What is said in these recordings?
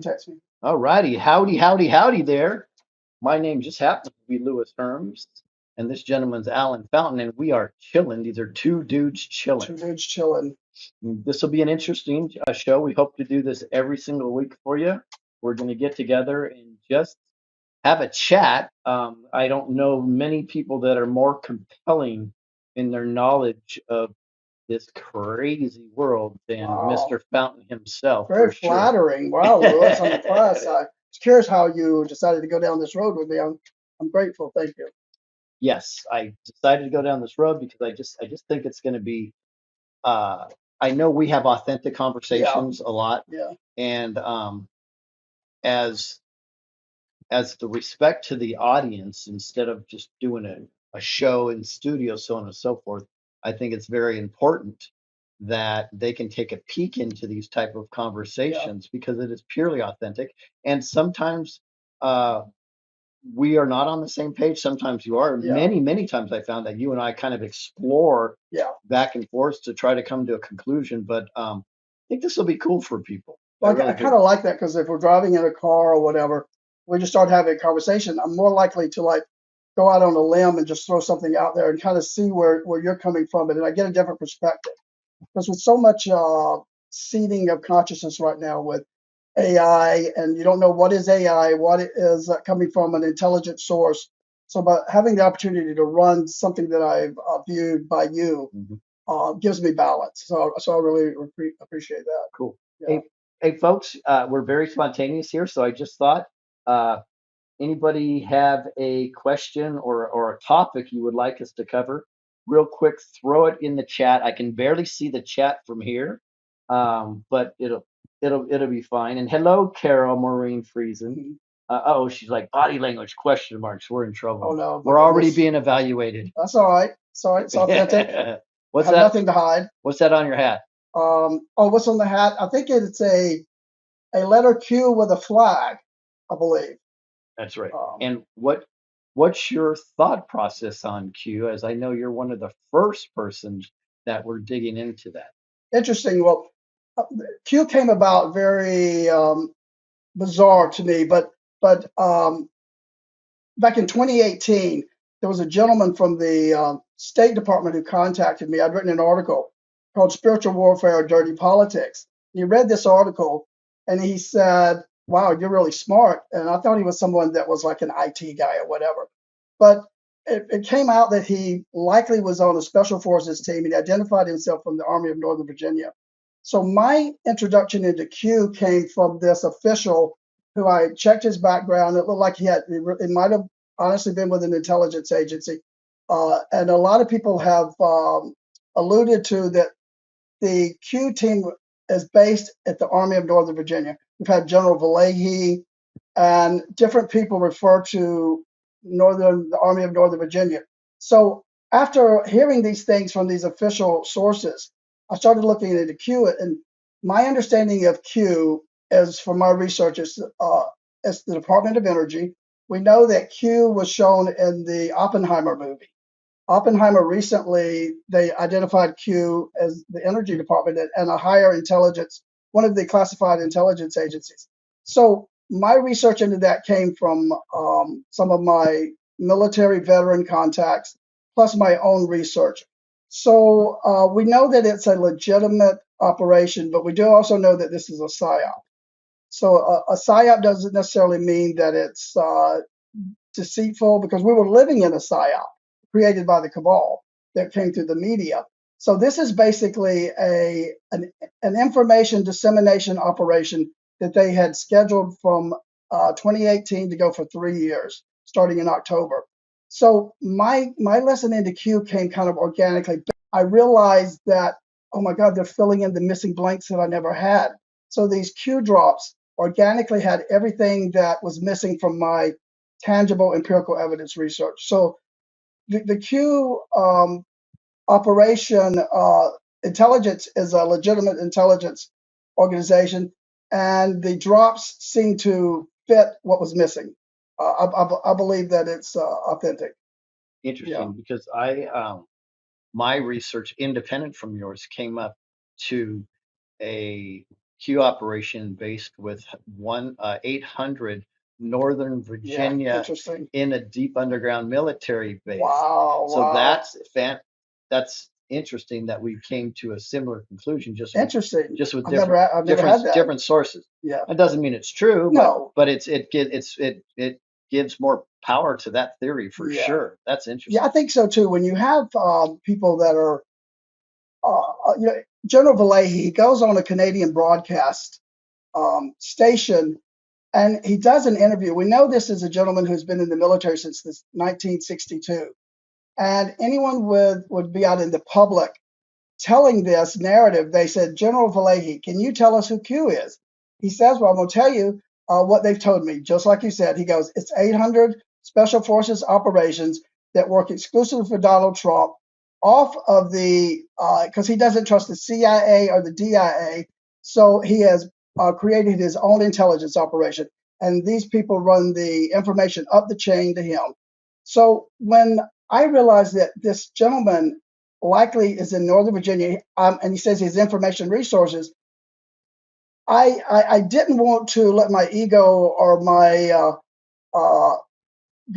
text me. All righty. Howdy, howdy, howdy there. My name just happens to be Lewis Herms, and this gentleman's Alan Fountain, and we are chilling. These are two dudes chilling. Two dudes chilling. This will be an interesting show. We hope to do this every single week for you. We're going to get together and just have a chat. I don't know many people that are more compelling in their knowledge of this crazy world than Wow. Mr. Fountain himself, Very for sure. flattering. Wow, Lewis, I'm impressed. I was curious how you decided to go down this road with me. I'm grateful. Thank you. Yes, I decided to go down this road because I just think it's going to be. I know we have authentic Yeah, conversations a lot, yeah, and as as the respect to the audience, instead of just doing a show in studio, so on and so forth, I think it's very important that they can take a peek into these type of yeah, conversations because it is purely authentic. And sometimes uh, we are not on the same page. Sometimes you are. yeah, Many times I found that you and I kind of explore yeah. back and forth to try to come to a conclusion. But I think this will be cool for people. I Well, I really kind do. of like that because if we're driving in a car or whatever, we just start having a conversation. I'm more likely to like go out on a limb and just throw something out there and kind of see where you're coming from, and I get a different perspective. Because with so much seeding of consciousness right now with AI, and you don't know what is AI, what it is coming from an intelligent source. So, by having the opportunity to run something that I've viewed by you Mhm. gives me balance. So I really appreciate that. Cool. Yeah. Hey, folks, we're very spontaneous here, so I just thought, uh, anybody have a question or a topic you would like us to cover? Real quick, throw it in the chat. I can barely see the chat from here, but it'll be fine. And hello, Carol Maureen Friesen. Mhm. Oh, she's like body language question marks. We're in Oh trouble. no, my We're already goodness. being evaluated. That's all right. It's all right. It's authentic. I What's have that? nothing to hide. What's that on your hat? Oh, what's on the hat? I think it's a letter Q with a flag, I believe. That's right. Um, And what's your thought process on Q? As I know you're one of the first persons that were digging into that. Interesting. Well, uh, Q came about very bizarre to me, but back in 2018, there was a gentleman from the State Department who contacted me. I'd written an article called "Spiritual Warfare: Dirty Politics." He read this article and he said, "Wow, you're really smart." And I thought he was someone that was like an IT guy or whatever, but it came out that he likely was on a special forces team. He identified himself from the Army of Northern Virginia. So my introduction into Q came from this official who I checked his background. It looked like it might have honestly been with an intelligence agency. And a lot of people have alluded to that the Q team is based at the Army of Northern Virginia. We've had General Villehi and different people refer to the Army of Northern Virginia. So after hearing these things from these official sources, I started looking into Q, and my understanding of Q is, from my research, is the Department of Energy. We know that Q was shown in the Oppenheimer movie. Oppenheimer recently, they identified Q as the Energy Department and a higher intelligence, one of the classified intelligence agencies. So my research into that came from some of my military veteran contacts, plus my own research. So we know that it's a legitimate operation, but we do also know that this is a psyop. So a psyop doesn't necessarily mean that it's deceitful, because we were living in a psyop created by the cabal that came through the media. So this is basically an information dissemination operation that they had scheduled from 2018 to go for 3 years, starting in October. So my lesson into Q came kind of organically. I realized that, oh my God, they're filling in the missing blanks that I never had. So these Q drops organically had everything that was missing from my tangible empirical evidence research. So the Q operation intelligence is a legitimate intelligence organization, and the drops seem to fit what was missing. I believe that it's authentic. Yeah. Interesting because my research independent from yours came up to a Q operation based with 800 Northern Yeah, Virginia interesting. in a deep underground military base. Wow, So wow. that's interesting that we came to a similar conclusion Interesting. just with I've never had that. different sources. Yeah. That doesn't mean it's true, No. but it gives more power to that theory for Yeah. sure. That's Yeah, interesting. I think so too. When you have people that are, General Vallée, he goes on a Canadian broadcast station and he does an interview. We know this is a gentleman who's been in the military since 1962. And anyone would be out in the public telling this narrative. They said, General Vallée, can you tell us who Q is? He says, well, I'm going to tell you what they've told me. Just like you said, he goes, it's 800 Special Forces operations that work exclusively for Donald Trump off of the, because he doesn't trust the CIA or the DIA. So he has created his own intelligence operation. And these people run the information up the chain to him. So when I realized that this gentleman likely is in Northern Virginia, and he says his information resources, I didn't want to let my ego or my uh,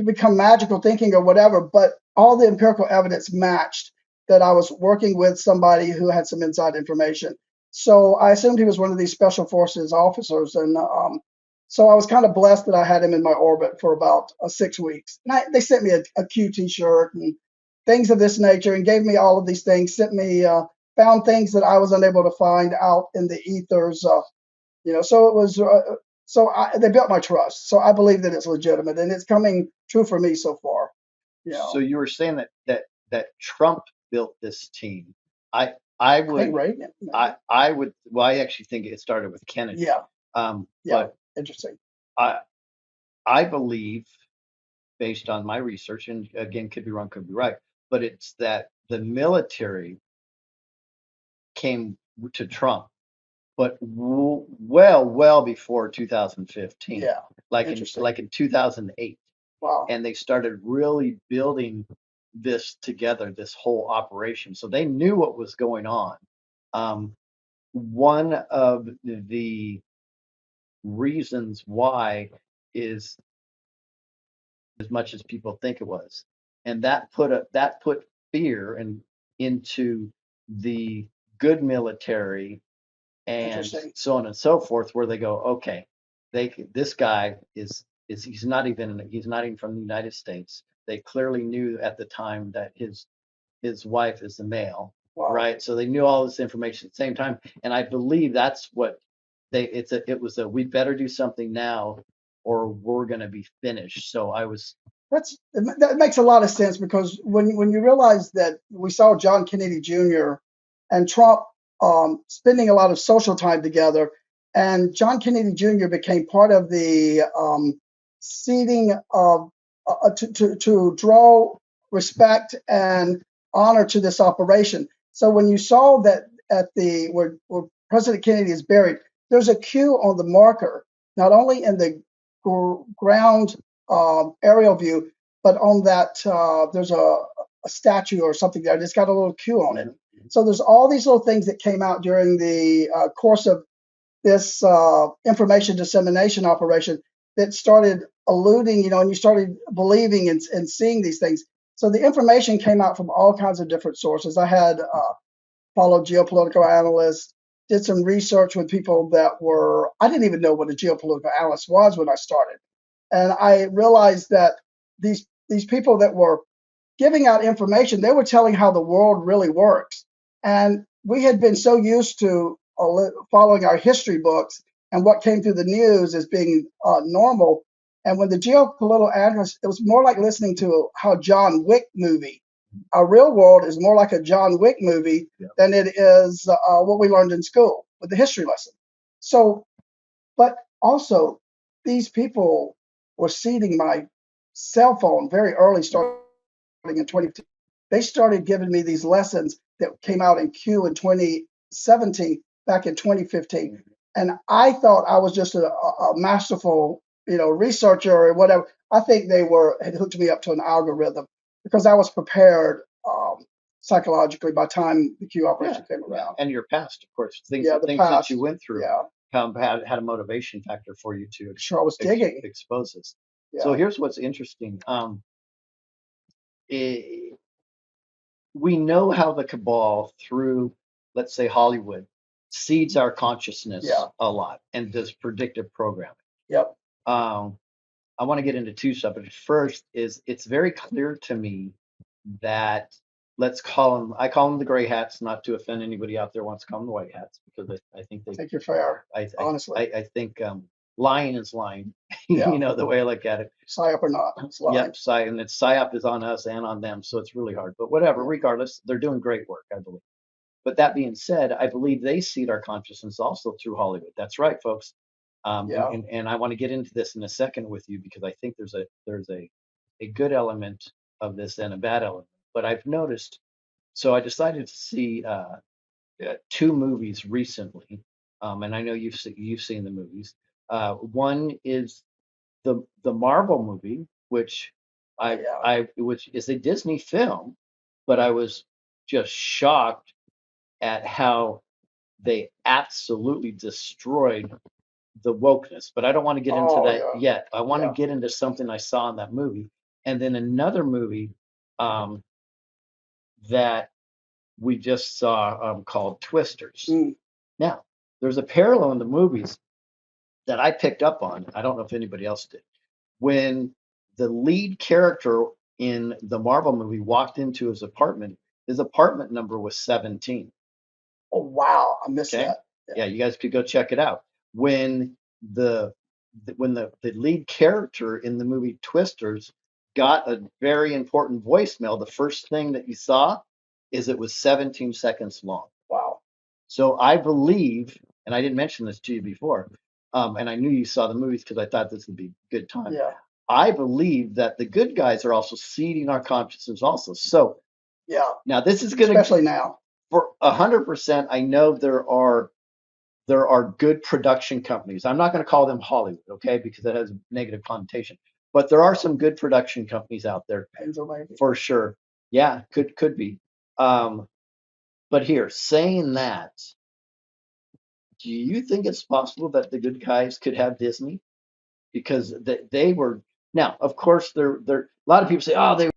become magical thinking or whatever, but all the empirical evidence matched that I was working with somebody who had some inside information. So I assumed he was one of these special forces officers, and so I was kind of blessed that I had him in my orbit for about 6 weeks. And they sent me a Q T-shirt and things of this nature, and gave me all of these things. Sent me found things that I was unable to find out in the ethers. So it was. They built my trust. So I believe that it's legitimate, and it's coming true for me so far. So you were saying that Trump built this team. I I I think would Reagan, maybe. I would well I actually think it started with Kennedy. Yeah, yeah, But interesting. I I believe based on my research, and again could be wrong, could be right, but it's that the military came to Trump, but well before 2015, Yeah, interesting. like in 2008. Wow, And they started really building this together, this whole operation. So they knew what was going on. Um, one of the reasons why is as much as people think it was, and that put fear into the good military and interesting. so on and so forth, where they go, okay, this guy is he's not even from the United States. They clearly knew at the time that his wife is the male, Wow. right? So they knew all this information at the same time, and I believe that's what it was a we better do something now or we're going to be finished. So I was That makes a lot of sense because when you realize that we saw John Kennedy Jr. and Trump spending a lot of social time together, and John Kennedy Jr. became part of the seeding of to draw respect and honor to this operation. So when you saw that at the where President Kennedy is buried, there's a Q on the marker, not only in the ground aerial view, but on that there's a statue or something there. It's got a little Q on it. So there's all these little things that came out during the course of this information dissemination operation that started alluding, and you started believing and seeing these things. So the information came out from all kinds of different sources. I had followed geopolitical analysts, did some research with people that were, I didn't even know what a geopolitical analyst was when I started. And I realized that these people that were giving out information, they were telling how the world really works. And we had been so used to following our history books and what came through the news as being normal. And when the geopolitical analyst, it was more like listening to how John Wick movie. Our real world is more like a John Wick movie than it is what we learned in school with the history lesson. So, but also, these people were seeding my cell phone very early, starting in 2015. They started giving me these lessons that came out in Q in 2017, back in 2015. And I thought I was just a masterful, researcher or whatever. I think they had hooked me up to an algorithm because I was prepared. psychologically by the time the Q operation came around. And your past, of course, things The things past. that you went through had a motivation factor for you to Sure, I was digging. expose this. Yeah. So here's what's interesting. We know how the cabal, through, let's say, Hollywood, seeds our consciousness a lot and does predictive programming. Yep. I want to get into two subjects. First is it's very clear to me that I call them the gray hats, not to offend anybody out there who wants to call them the white hats, because I think I think you're fair. Honestly, I think lying is lying. You know, the way I look at it. PSYOP or not, it's lying. Yep, and it's PSYOP is on us and on them, so it's really hard. But whatever, regardless, they're doing great work, I believe. But that being said, I believe they seed our consciousness also through Hollywood. That's right, folks. And I want to get into this in a second with you, because I think there's a good element of this and a bad element. But I've noticed, so I decided to see two movies recently, and I know you've seen the movies. One is the Marvel movie, which which is a Disney film, but I was just shocked at how they absolutely destroyed the wokeness. But I don't want to get into that yet. I want to get into something I saw in that movie, and then another movie that we just saw called Twisters. Now, there's a parallel in the movies that I picked up on. I don't know if anybody else did. When the lead character in the Marvel movie walked into his apartment number was 17. Oh, wow. I missed that. Yeah, you guys could go check it out. When the lead character in the movie Twisters got a very important voicemail, the first thing that you saw is it was 17 seconds long. Wow. So I believe, and I didn't mention this to you before, and I knew you saw the movies because I thought this would be a good time. Yeah. I believe that the good guys are also seeding our consciousness also. So now this is going to, especially now, for 100%. I know there are good production companies. I'm not going to call them Hollywood, okay, because that has a negative connotation. But there are some good production companies out there, for sure. Yeah, could be. But here, saying that, do you think it's possible that the good guys could have Disney? Because they were, now, of course, they're a lot of people say, oh,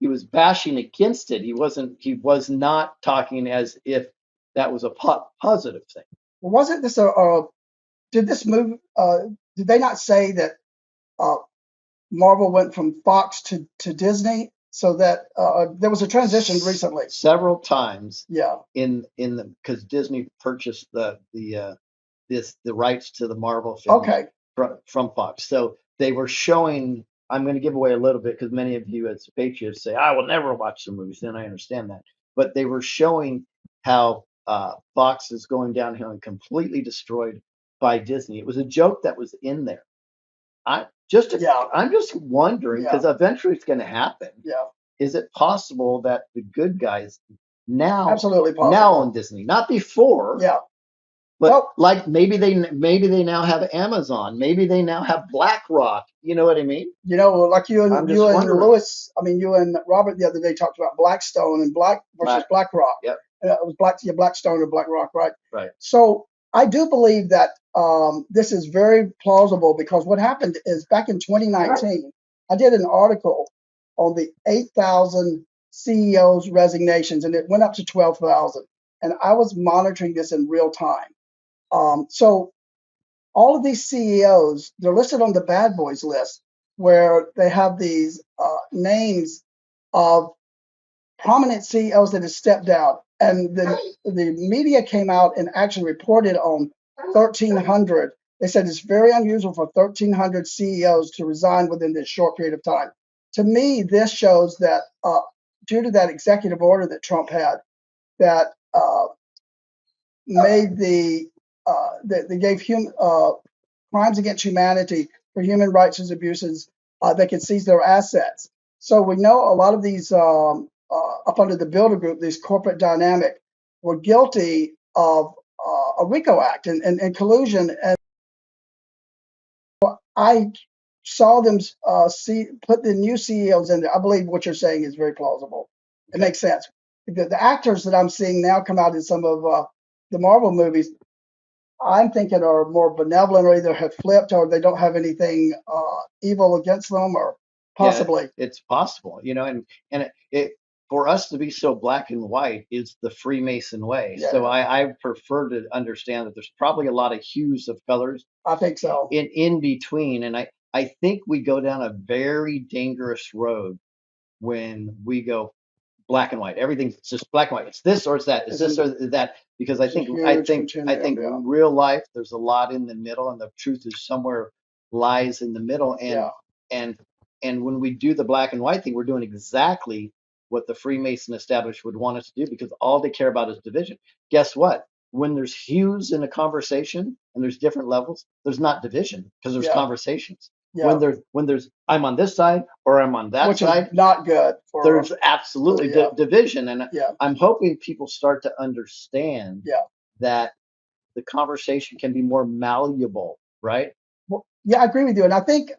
he was bashing against it. He was not talking as if that was a positive thing. Well, wasn't this did this move, did they not say that Marvel went from Fox to Disney, so that there was a transition recently? Several times. Yeah. Because Disney purchased the rights to the Marvel film from Fox. So they were showing, I'm going to give away a little bit because many of you as patriots say, I will never watch the movies. Then I understand that. But they were showing how Fox is going downhill and completely destroyed by Disney. It was a joke that was in there. I'm just wondering, because eventually it's going to happen. Yeah. Is it possible that the good guys now, absolutely possible, now on Disney, not before? Yeah. But like maybe they now have Amazon. Maybe they now have BlackRock. You know what I mean? You know, like you and Lewis. I mean, you and Robert the other day talked about Blackstone and versus BlackRock. Yep. It was Blackstone or BlackRock, right? Right. So I do believe that this is very plausible, because what happened is back in 2019, I did an article on the 8,000 CEOs resignations, and it went up to 12,000. And I was monitoring this in real time. So all of these CEOs, they're listed on the bad boys list, where they have these names of prominent CEOs that have stepped down. And the media came out and actually reported on 1,300. They said it's very unusual for 1,300 CEOs to resign within this short period of time. To me, this shows that due to that executive order that Trump had, that made they gave crimes against humanity for human rights abuses, they could seize their assets. So we know a lot of these up under the Builder Group, these corporate dynamic, were guilty of a RICO Act and collusion. And I saw them put the new CEOs in there, I believe what you're saying is very plausible. It Okay. makes sense. The actors that I'm seeing now come out in some of the Marvel movies, I'm thinking are more benevolent, or either have flipped, or they don't have anything evil against them, or Yeah, possibly. it's possible, and for us to be so black and white is the Freemason way. So Yeah, I prefer to understand that there's probably a lot of hues of colors I think so. in between, and I think we go down a very dangerous road when we go black and white. Everything's just black and white. It's this or it's that. It's It's this a, or that. Because I there's a think I huge think I continuum. think Yeah, real life there's a lot in the middle, and the truth is somewhere lies in the middle. yeah, And and when we do the black and white thing, we're doing exactly what the Freemason establishment would want us to do, because all they care about is division. Guess what? When there's hues in a conversation and there's different levels, there's not division because there's yeah, conversations. yeah. When there's I'm on this side or I'm on that Which is side, not good for there's absolutely yeah, division. And yeah, I'm hoping people start to understand yeah. that the conversation can be more malleable, right? Well, yeah, I agree with you, and I think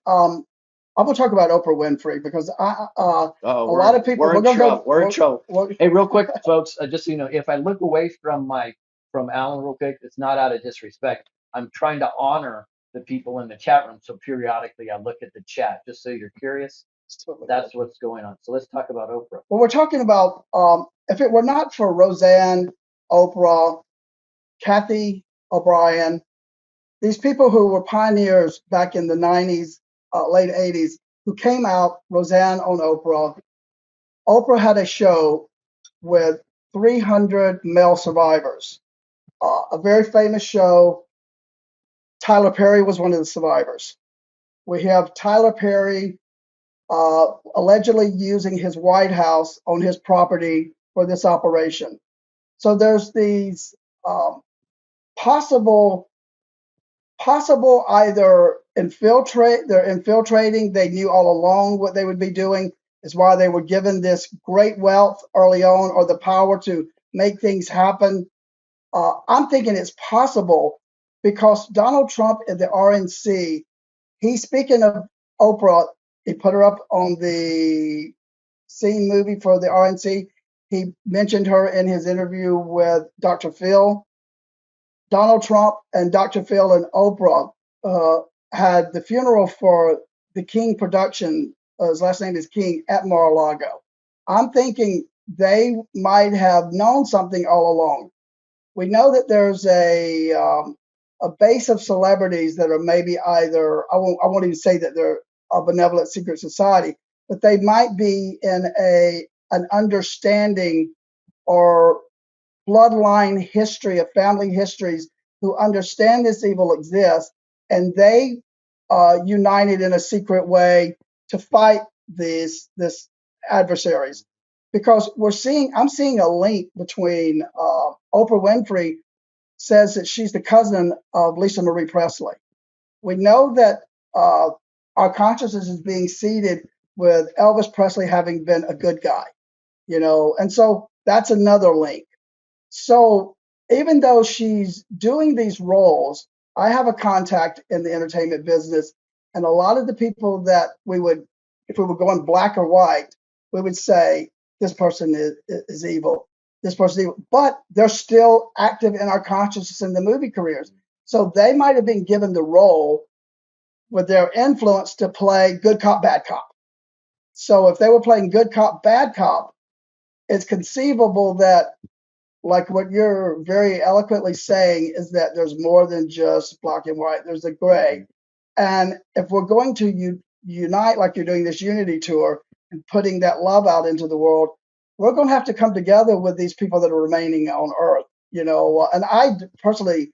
I'm gonna talk about Oprah Winfrey because Oh, a lot of people we're we're in gonna trouble. go We're in trouble. we're, Hey, real quick, folks, just so you know, if I look away from Alan real quick, it's not out of disrespect. I'm trying to honor the people in the chat room, so periodically I look at the chat just so you're curious. That's what's going on. So let's talk about Oprah. well, we're talking about if it were not for Roseanne, Oprah, Kathy O'Brien, these people who were pioneers back in the 90s, late 80s, who came out, Roseanne on Oprah. Oprah had a show with 300 male survivors, a very famous show. Tyler Perry was one of the survivors. We have Tyler Perry allegedly using his White House on his property for this operation. So there's these um, possible either they're infiltrating, they knew all along what they would be doing, is why they were given this great wealth early on, or the power to make things happen. I'm thinking it's possible because Donald Trump at the RNC, he's speaking of Oprah, he put her up on the scene movie for the RNC. He mentioned her in his interview with Dr. Phil. Donald Trump and Dr. Phil and Oprah uh, had the funeral for the King production. His last name is King, at Mar-a-Lago. I'm thinking they might have known something all along. We know that there's a base of celebrities that are maybe either I won't even say that they're a benevolent secret society, but they might be in an understanding or bloodline history of family histories who understand this evil exists, and they united in a secret way to fight this adversaries. Because I'm seeing a link between Oprah Winfrey says that she's the cousin of Lisa Marie Presley. We know that uh, our consciousness is being seeded with Elvis Presley having been a good guy, and so that's another link. So even though she's doing these roles, I have a contact in the entertainment business, and a lot of the people that if we were going black or white, we would say this person is evil, this person is evil, but they're still active in our consciousness in the movie careers. So they might have been given the role with their influence to play good cop, bad cop. So if they were playing good cop, bad cop, it's conceivable that, like what you're very eloquently saying, is that there's more than just black and white. There's a gray. And if we're going to unite, like you're doing this unity tour and putting that love out into the world, we're going to have to come together with these people that are remaining on Earth. And I personally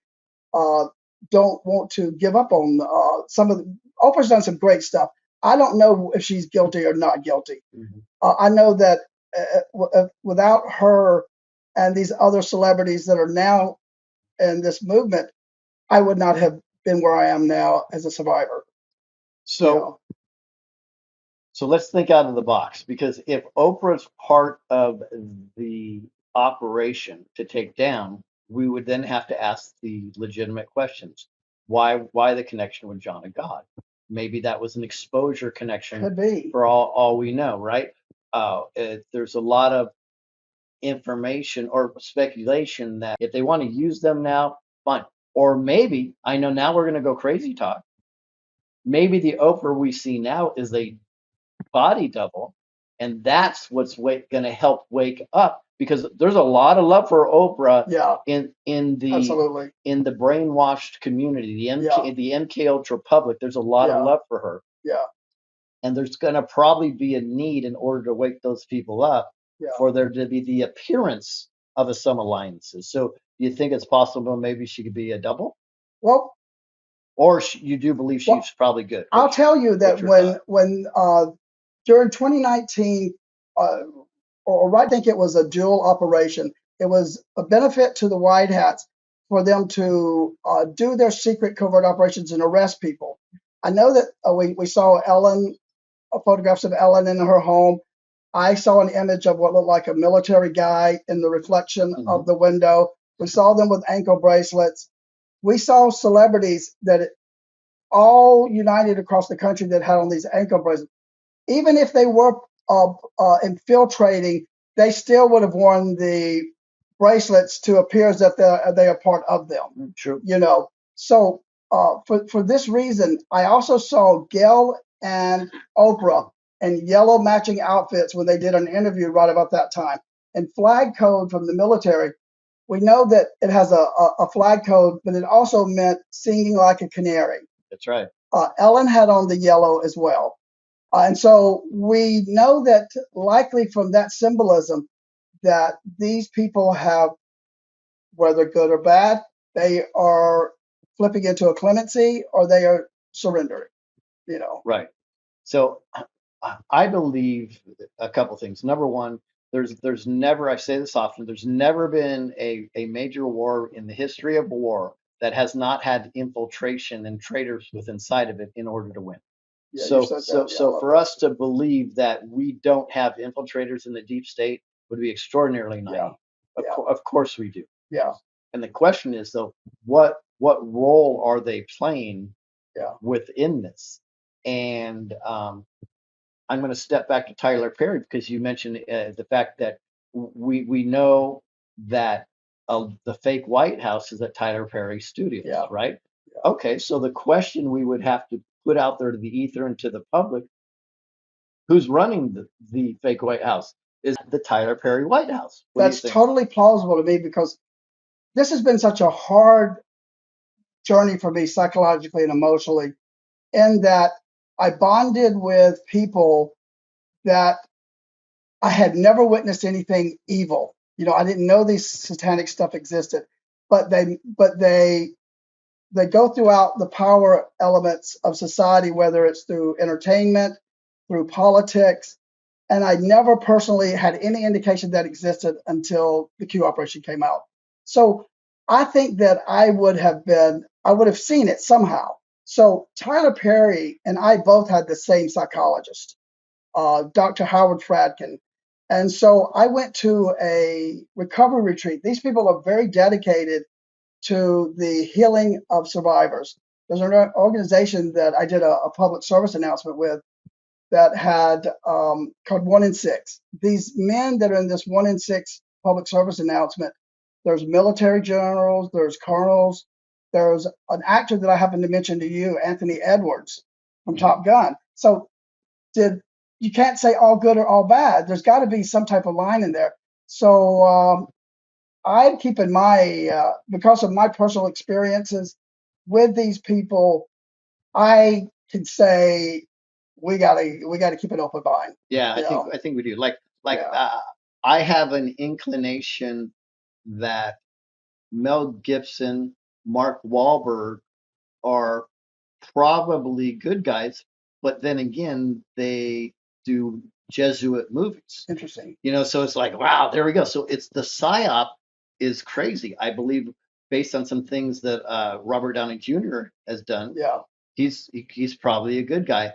uh, don't want to give up on some of Oprah's done some great stuff. I don't know if she's guilty or not guilty. I know that without her and these other celebrities that are now in this movement, I would not have been where I am now as a survivor. You So know, so let's think out of the box, because if Oprah's part of the operation to take down, we would then have to ask the legitimate questions. Why the connection with John and God? Maybe that was an exposure connection Could be. for all we know, right? There's a lot of information or speculation that if they want to use them now, fine. Or maybe, I know now we're going to go crazy talk. Maybe the Oprah we see now is a body double, and that's what's going to help wake up, because there's a lot of love for Oprah Yeah, in the absolutely. in the brainwashed community, Yeah, the MK Ultra public. There's a lot of yeah, love for her, yeah, and there's going to probably be a need in order to wake those people up yeah. for there to be the appearance of some alliances. So do you think it's possible maybe she could be a double, Well, or you do believe well, she's probably good? I'll tell you that What's your thought? when during 2019, or right, I think it was a dual operation. It was a benefit to the White Hats for them to do their secret covert operations and arrest people. I know that we saw Ellen, photographs of Ellen in her home. I saw an image of what looked like a military guy in the reflection of the window. We saw them with ankle bracelets. We saw celebrities that all united across the country that had on these ankle bracelets. Even if they were infiltrating, they still would have worn the bracelets to appear as if they are part of them. True. You know, so for this reason, I also saw Gail and Oprah in yellow matching outfits when they did an interview right about that time. And flag code from the military, we know that it has a flag code, but it also meant singing like a canary. That's right. Ellen had on the yellow as well. And so we know that likely from that symbolism that these people have, whether good or bad, they are flipping into a clemency or they are surrendering, you know. Right. So I believe a couple things. Number one, there's never, I say this often, there's never been a major war in the history of war that has not had infiltration and traitors with inside of it in order to win. Yeah, you said that. Yeah, I love For that. us to believe that we don't have infiltrators in the deep state would be extraordinarily naive. Yeah, yeah, Of course we do. yeah, And the question is though, what role are they playing yeah. within this? And I'm going to step back to Tyler Perry because you mentioned the fact that we know that the fake White House is at Tyler Perry Studios, Yeah. right? Yeah. Okay, so the question we would have to put out there to the ether and to the public: who's running the fake White House? Is the Tyler Perry White House? What do you That's think? totally plausible to me because this has been such a hard journey for me psychologically and emotionally, in that I bonded with people that I had never witnessed anything evil. You know, I didn't know these satanic stuff existed, but they go throughout the power elements of society, whether it's through entertainment, through politics, and I never personally had any indication that existed until the Q operation came out. So I think that I would have seen it somehow. So Tyler Perry and I both had the same psychologist, Dr. Howard Fradkin. And so I went to a recovery retreat. These people are very dedicated to the healing of survivors. There's an organization that I did a public service announcement with that had called 1 in 6. These men that are in this 1 in 6 public service announcement, there's military generals, there's colonels, there's an actor that I happened to mention to you, Anthony Edwards from Top Gun. So did you can't say all good or all bad. There's got to be some type of line in there. So I keep in my because of my personal experiences with these people, I can say we gotta keep an open mind. Yeah, You know? I think we do. Like Yeah, I have an inclination that Mel Gibson, Mark Wahlberg are probably good guys, but then again, they do Jesuit movies. interesting. You know, so it's like, wow, there we go. So it's the psyop is crazy. I believe based on some things that Robert Downey Jr. has done, Yeah, he's probably a good guy.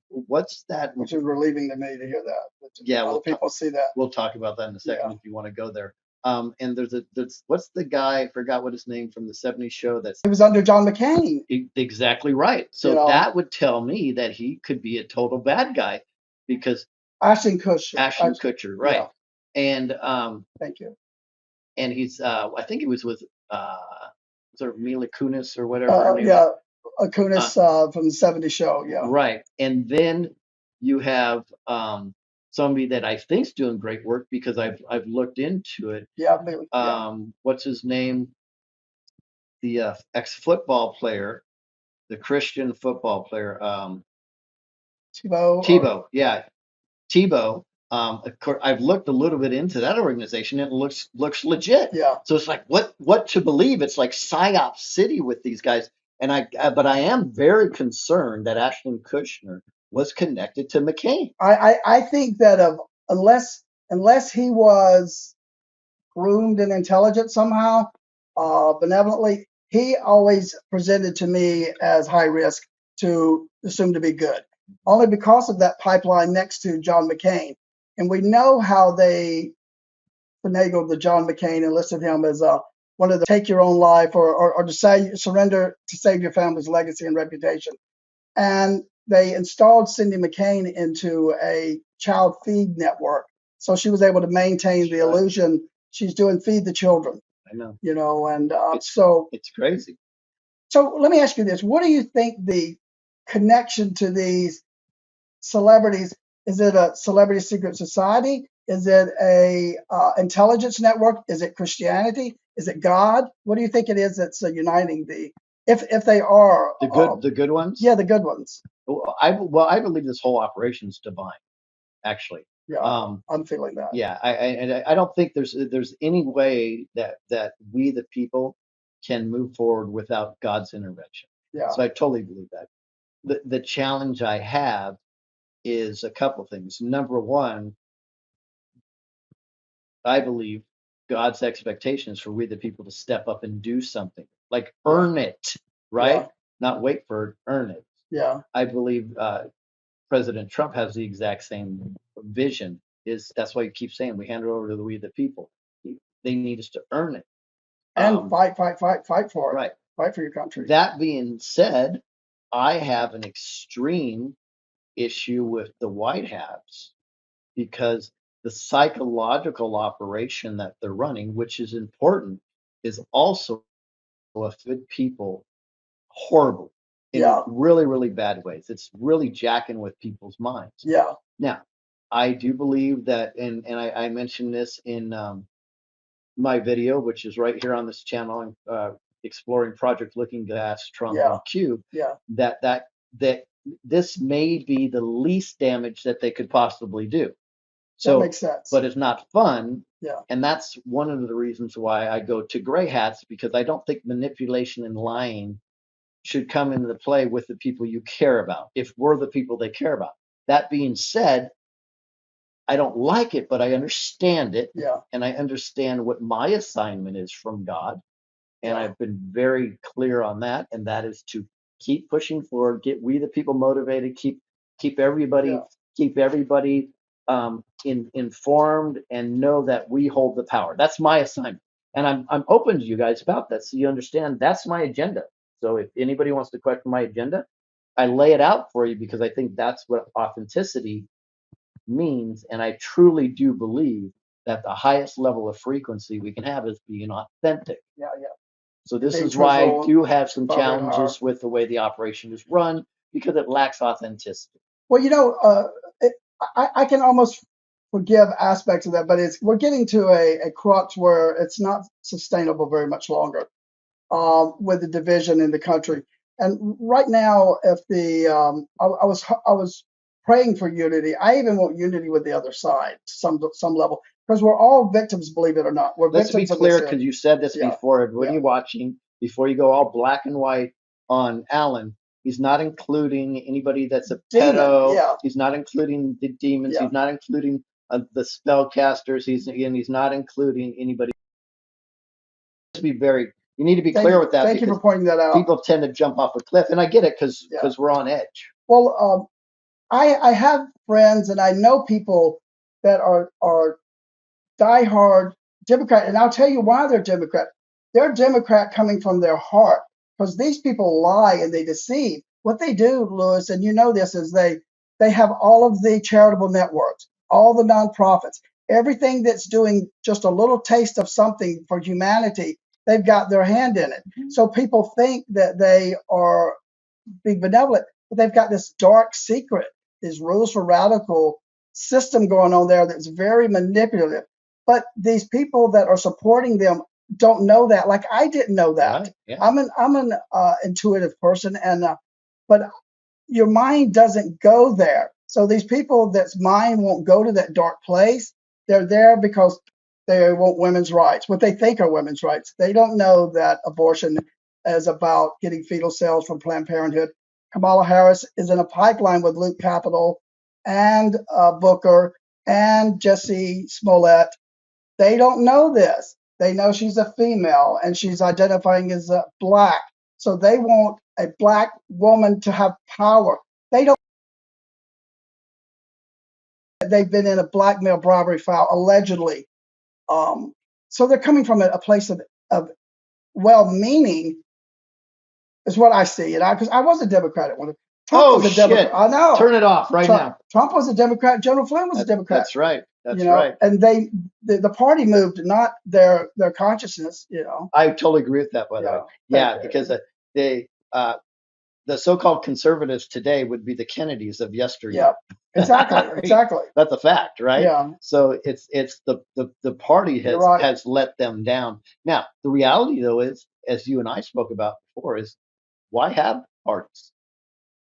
What's that? which is relieving to me to hear that. Yeah, Other people see that. we'll talk about that in a second Yeah, if you want to go there. And there's what's the guy? I forgot what his name from the '70s show. That's He was under John McCain. exactly right. So that would tell me that he could be a total bad guy because Ashton Kutcher. Right? Yeah. And Thank you. And he's I think he was with sort of Mila Kunis or whatever. Yeah, Kunis from the '70s show. Yeah. Right. And then you have somebody that I think's doing great work because I've looked into it. Yeah. What's his name? The ex-football player, the Christian football player. Tebow. Yeah, Tebow. Of course, I've looked a little bit into that organization. It looks legit. Yeah. So it's like what to believe? It's like psyop city with these guys. And but I am very concerned that Ashton Kutcher was connected to McCain. I think that unless he was groomed and intelligent somehow, benevolently, he always presented to me as high risk to assume to be good, only because of that pipeline next to John McCain. And we know how they finagled the John McCain and listed him as one of the take your own life or to say surrender to save your family's legacy and reputation. And they installed Cindy McCain into a child feed network. So she was able to maintain the illusion she's doing Feed the Children. I know. And so it's crazy. So let me ask you this. What do you think the connection to these celebrities? Is it a celebrity secret society? Is it a intelligence network? Is it Christianity? Is it God? What do you think it is that's uniting the, if they are the good ones? Yeah, the good ones. I believe this whole operation is divine, actually. Yeah, I'm feeling that. Yeah, I don't think there's any way that we the people can move forward without God's intervention. Yeah. So I totally believe that. The challenge I have is a couple things. Number one, I believe God's expectations for we the people to step up and do something, like earn it, right? Not wait for it, earn it. Yeah. I believe President Trump has the exact same vision. That's why you keep saying we hand it over to the we the people. They need us to earn it and fight for it. Right. Fight for your country. That being said, I have an extreme issue with the White Hats because the psychological operation that they're running, which is important, is also affect people horrible in really, really bad ways. It's really jacking with people's minds. Yeah. Now, I do believe that, and I mentioned this in my video, which is right here on this channel, exploring Project Looking Glass, Trump and Q. Yeah. That this may be the least damage that they could possibly do. So that makes sense. But it's not fun. Yeah. And that's one of the reasons why I go to gray hats, because I don't think manipulation and lying should come into play with the people you care about, if we're the people they care about. That being said, I don't like it, but I understand it. Yeah. And I understand what my assignment is from God. And I've been very clear on that. And that is to keep pushing forward, get we the people motivated, keep everybody informed, and know that we hold the power. That's my assignment. And I'm open to you guys about that, so you understand that's my agenda. So if anybody wants to question my agenda, I lay it out for you because I think that's what authenticity means. And I truly do believe that the highest level of frequency we can have is being authentic. Yeah. So this is why I do have some challenges with the way the operation is run, because it lacks authenticity. Well, I can almost forgive aspects of that, but we're getting to a crux where it's not sustainable very much longer with the division in the country. And right now, if I was praying for unity. I even want unity with the other side to some level, because we're all victims, believe it or not. Let's be clear, because you said this before. Everybody watching, before you go all black and white on Alan, he's not including anybody that's a pedo. He's not including the demons. He's not including the spellcasters. He's not including anybody. You need to be clear with that. Thank you for pointing that out. People tend to jump off a cliff, and I get it because we're on edge. Well, I have friends and I know people that are diehard Democrat, and I'll tell you why they're Democrat. They're Democrat coming from their heart, because these people lie and they deceive. What they do, Lewis, and you know this, is they have all of the charitable networks, all the nonprofits, everything that's doing just a little taste of something for humanity. They've got their hand in it. So people think that they are being benevolent, but they've got this dark secret, this rules for radical system going on there that's very manipulative. But these people that are supporting them don't know that. Like I didn't know that. Right. Yeah. I'm an intuitive person, and but your mind doesn't go there. So these people that's mind won't go to that dark place. They're there because they want women's rights, what they think are women's rights. They don't know that abortion is about getting fetal cells from Planned Parenthood. Kamala Harris is in a pipeline with Luke Capital and Booker and Jesse Smollett. They don't know this. They know she's a female and she's identifying as a black. So they want a black woman to have power. They don't. They've been in a blackmail bribery file allegedly. Um, so they're coming from a place of well-meaning, is what I see. And because I was a Democrat at one time. Trump Oh was a Democrat. shit! I know. Turn it off right now. Trump was a Democrat. General Flynn was a Democrat. That's right. That's You know, right. and the party moved, not their consciousness. You know. I totally agree with that, by the way. Yeah, because they the so-called conservatives today would be the Kennedys of yesteryear. Yeah, exactly, Right? exactly. That's a fact, right? Yeah. So it's the party has You're right. has let them down. Now the reality though is, as you and I spoke about before, is why have parties?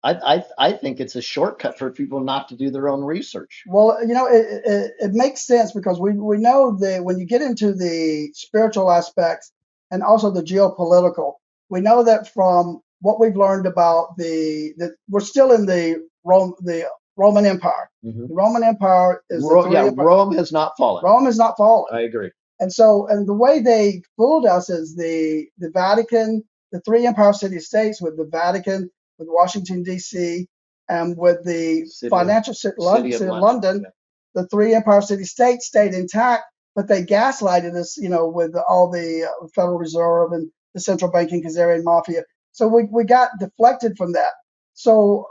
I think it's a shortcut for people not to do their own research. Well, you know, it makes sense because we know that when you get into the spiritual aspects and also the geopolitical, we know that from what we've learned about we're still in the Roman Empire. Mhm. The Roman Empire is Rome has not fallen. Rome has not fallen. I agree. And so, and the way they fooled us is the Vatican, the three Empire City States with the Vatican, with Washington, D.C., and with the financial city of London, Yeah. the three Empire City States stayed intact, but they gaslighted us, you know, with all the Federal Reserve and the central banking Khazarian mafia. So we got deflected from that. So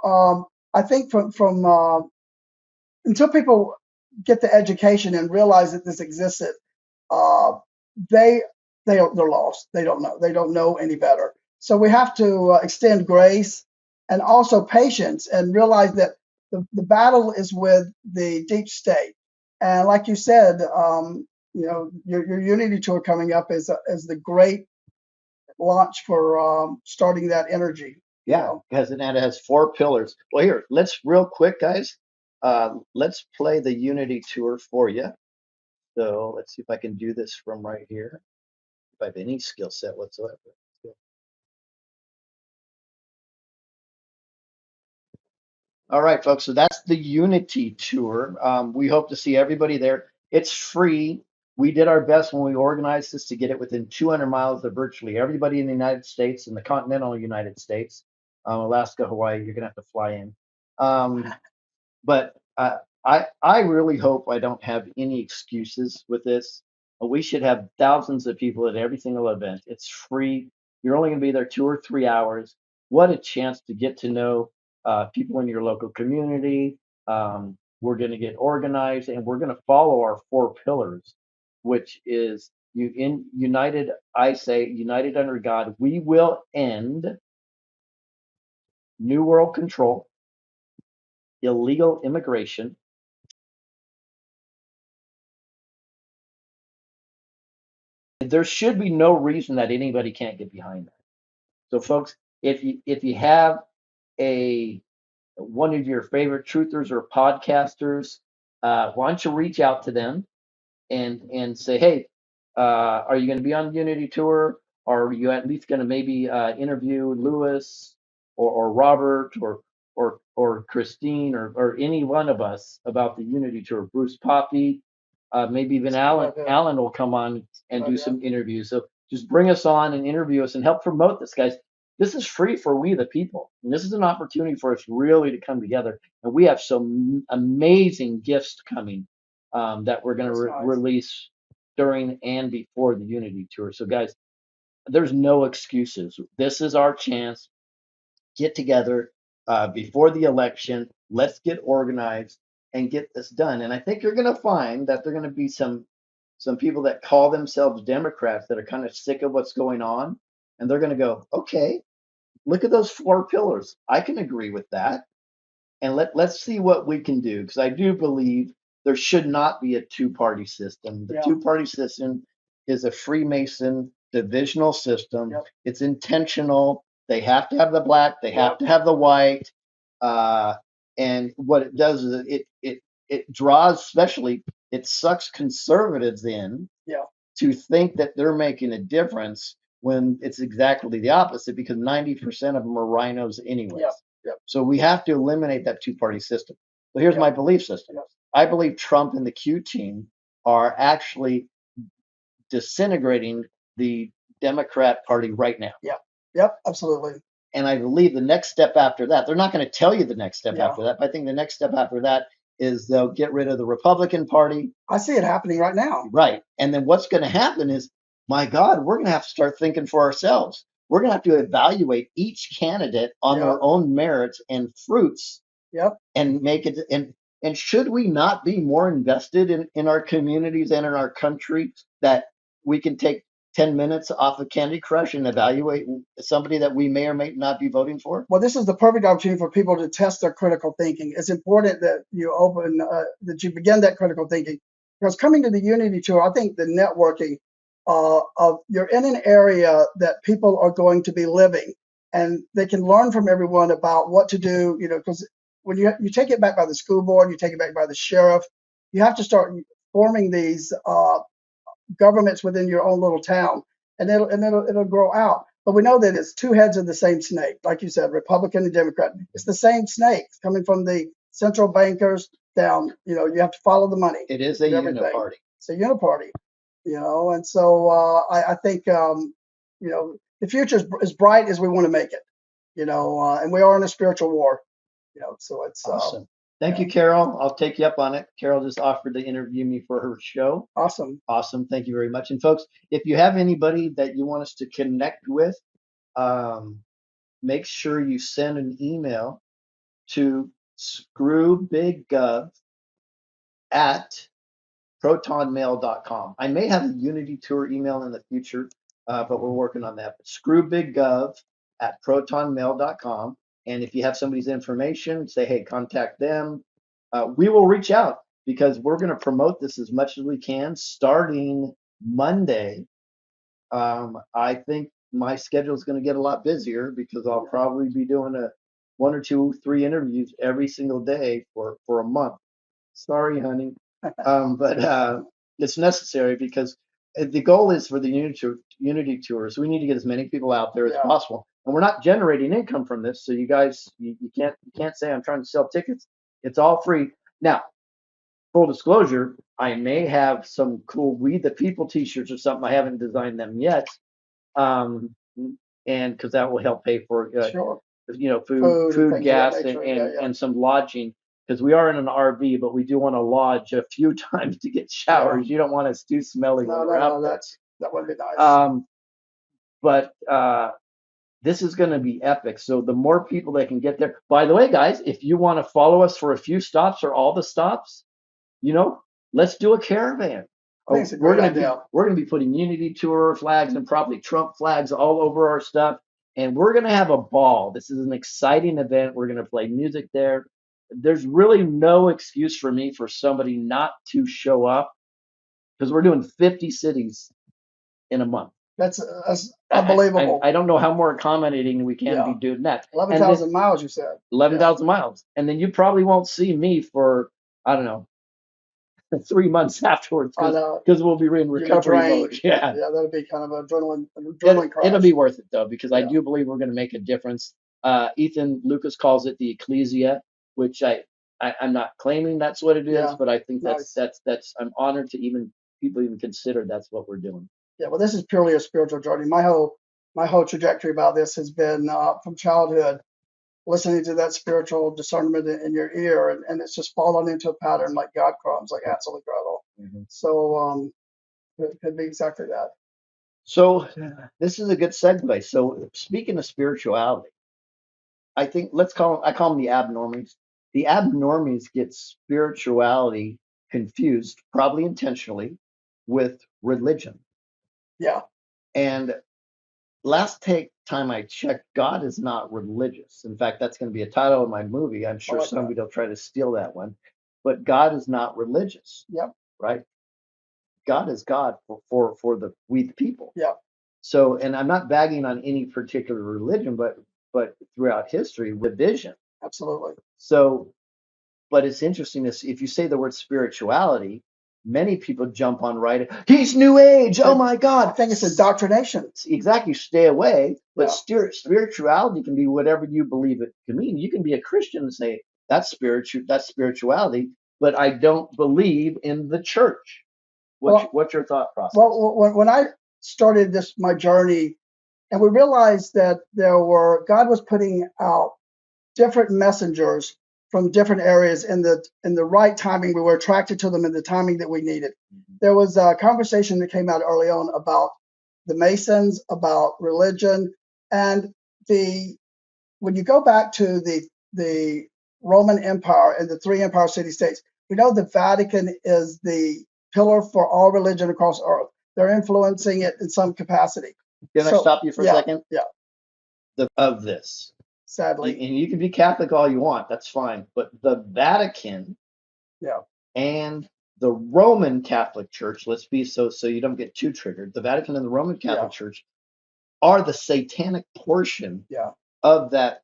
I think from until people get the education and realize that this existed, uh, they they're lost. They don't know. They don't know any better. So we have to extend grace and also patience and realize that the battle is with the deep state. And like you said, you know, your Unity tour coming up is the great launch for starting that energy. Yeah, because it has 4 pillars. Well, here, let's real quick, guys. Let's play the Unity tour for you. So let's see if I can do this from right here. If I have any skill set whatsoever. All right, folks. So that's the Unity tour. We hope to see everybody there. It's free. We did our best when we organized this to get it within 200 miles of virtually everybody in the United States, in the continental United States, Alaska, Hawaii. You're gonna have to fly in. But I really hope I don't have any excuses with this. We should have thousands of people at every single event. It's free. You're only going to be there 2 or 3 hours. What a chance to get to know people in your local community. We're going to get organized and we're going to follow our 4 pillars, which is united. I say united under God. We will end New World control, illegal immigration. There should be no reason that anybody can't get behind that. So, folks, if you have a one of your favorite truthers or podcasters, why don't you reach out to them and say, hey, are you going to be on the Unity tour? Or are you at least going to maybe interview Lewis or Robert or Christine or any one of us about the Unity tour? Bruce Poppy, maybe even Alan. Alan will come on and do some interviews. So just bring us on and interview us and help promote this, guys. This is free for we the people, and this is an opportunity for us really to come together. And we have some amazing gifts coming that we're going to release during, and before the Unity Tour. So, guys, there's no excuses. This is our chance. Get together before the election. Let's get organized and get this done. And I think you're going to find that there are going to be some people that call themselves Democrats that are kind of sick of what's going on, and they're going to go, okay, look at those 4 pillars. I can agree with that, and let's see what we can do, because I do believe there should not be a two-party system. The two-party system is a Freemason divisional system. It's intentional. They have to have the black. They have to have the white. And what it does is it draws, especially it sucks conservatives in to think that they're making a difference when it's exactly the opposite, because 90% of them are rhinos anyways. So we have to eliminate that two-party system. So here's my belief system. I believe Trump and the Q team are actually disintegrating the Democrat Party right now. Absolutely. And I believe the next step after that, they're not going to tell you the next step after that, but I think the next step after that is they'll get rid of the Republican Party. I see it happening right now. Right. And then what's going to happen is, my God, we're going to have to start thinking for ourselves. We're going to have to evaluate each candidate on their own merits and fruits. And make it. And should we not be more invested in our communities and in our country, that we can take 10 minutes off of Candy Crush and evaluate somebody that we may or may not be voting for? Well, this is the perfect opportunity for people to test their critical thinking. It's important that you that you begin that critical thinking, because coming to the Unity Tour, I think the networking of you're in an area that people are going to be living, and they can learn from everyone about what to do. Because when you take it back by the school board, you take it back by the sheriff, you have to start forming these governments within your own little town, and it'll grow out. But we know that it's two heads of the same snake, like you said, Republican and Democrat. It's the same snake coming from the central bankers down. You have to follow the money. It is a uniparty. It's a uniparty. And so I think the future is as bright as we want to make it. And we are in a spiritual war. So it's awesome. Thank you, Carol. I'll take you up on it. Carol just offered to interview me for her show. Awesome. Thank you very much. And folks, if you have anybody that you want us to connect with, make sure you send an email to screwbiggov@protonmail.com. I may have a Unity Tour email in the future, but we're working on that. But screwbiggov@protonmail.com. And if you have somebody's information, say, hey, contact them. We will reach out, because we're going to promote this as much as we can starting Monday. I think my schedule is going to get a lot busier, because I'll probably be doing 1 or 2, 3 interviews every single day for a month. Sorry, honey. But it's necessary, because the goal is for the Unity Tours. We need to get as many people out there as possible. And we're not generating income from this. So you guys, you can't say I'm trying to sell tickets. It's all free. Now, full disclosure, I may have some cool We the People t-shirts or something. I haven't designed them yet. And because that will help pay for food, gas, and some lodging, because we are in an RV, but we do want to lodge a few times to get showers. You don't want us too smelly when we're out there. That would be nice. But this is going to be epic. So the more people that can get there. By the way, guys, if you want to follow us for a few stops or all the stops, let's do a caravan. We're going to be putting Unity Tour flags and probably Trump flags all over our stuff, and we're going to have a ball. This is an exciting event. We're going to play music there. There's really no excuse for me for somebody not to show up, because we're doing 50 cities in a month. That's unbelievable. I don't know how more accommodating we can be doing that. 11,000 miles, you said. 11,000 miles. And then you probably won't see me for, I don't know, 3 months afterwards, because we'll be in recovery mode. Yeah, that'll be kind of an adrenaline crash. It'll be worth it, though, because I do believe we're going to make a difference. Ethan Lucas calls it the ecclesia, which I'm not claiming that's what it is, but I think that's I'm honored to people even consider that's what we're doing. Yeah, well, this is purely a spiritual journey. My whole trajectory about this has been from childhood, listening to that spiritual discernment in your ear, and it's just fallen into a pattern like God crumbs, like absolute Gretel. So It could be exactly that. So this is a good segue. So speaking of spirituality, I think I call them the abnormies. The abnormies get spirituality confused, probably intentionally, with religion. Yeah. And time I checked, God is not religious. In fact, that's going to be a title of my movie. I'm I sure like that. somebody will try to steal that one. But God is not religious, Yep. right? God is God for we the people. Yep. So, and I'm not bagging on any particular religion, but throughout history, division. Absolutely. So, but it's interesting this if you say the word spirituality, many people jump on right. He's New Age. Oh my I God! think it's indoctrination. Exactly. Stay away. But Yeah. spirituality can be whatever you believe it can mean. You can be a Christian and say that's spirituality, but I don't believe in the church. Well, What's your thought process? well, when I started my journey, and we realized that God was putting out different messengers from different areas in the right timing. We were attracted to them in the timing that we needed. There was a conversation that came out early on about the Masons, about religion, and the when you go back to the Roman Empire and the three empire city states, we know the Vatican is the pillar for all religion across earth. They're influencing it in some capacity. Can I stop you for a second? Yeah, Of this, sadly. and you can be Catholic all you want, that's fine. But the Vatican Yeah. and the Roman Catholic Church, let's be so you don't get too triggered. The Vatican and the Roman Catholic Church are the satanic portion Yeah. of that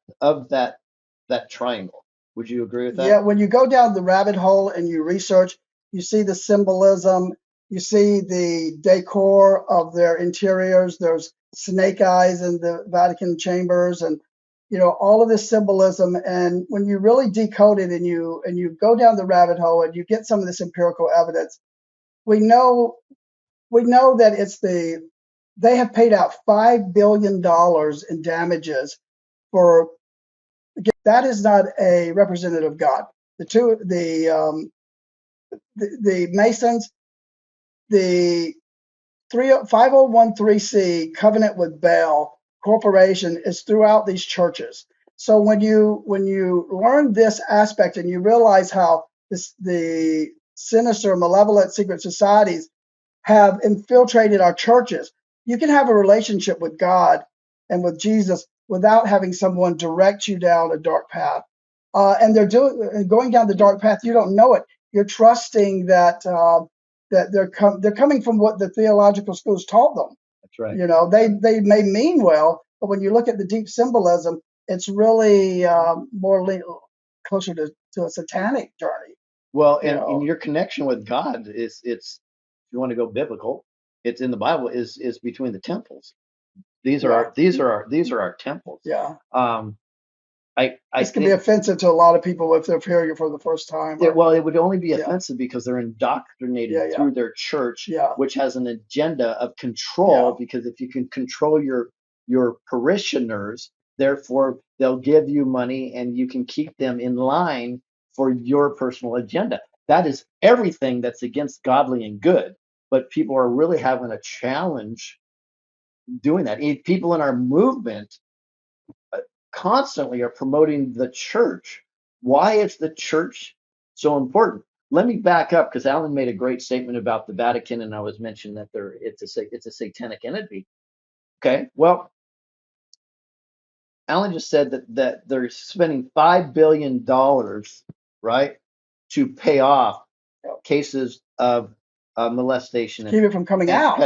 triangle. Would you agree with that? Yeah, when you go down the rabbit hole and you research, you see the symbolism, you see the decor of their interiors. There's snake eyes in the Vatican chambers, and all of this symbolism. And when you really decode it and you go down the rabbit hole and you get some of this empirical evidence, we know that they have paid out $5 billion in damages for. That is not a representative of God. The Masons, the 5013C covenant with Baal corporation is throughout these churches. So when you learn this aspect and you realize how the sinister, malevolent secret societies have infiltrated our churches, you can have a relationship with God and with Jesus without having someone direct you down a dark path. And they're going down the dark path. You don't know it. You're trusting that they're coming from what the theological schools taught them. That's right. They may mean well, but when you look at the deep symbolism, it's really closer to a satanic journey. Well, and in your connection with God it's if you want to go biblical, it's in the Bible is between the temples. These are our temples. Yeah. This can be offensive to a lot of people if they're hearing it for the first time. Well, it would only be offensive because they're indoctrinated through their church, which has an agenda of control. Because if you can control your parishioners, therefore they'll give you money and you can keep them in line for your personal agenda. That is everything that's against godly and good. But people are really having a challenge doing that. People in our movement constantly are promoting the church. Why is the church so important? Let me back up because Alan made a great statement about the Vatican, and I was mentioning that it's a satanic entity. Okay, well, Alan just said that they're spending $5 billion, right, to pay off cases of molestation keep it from coming out.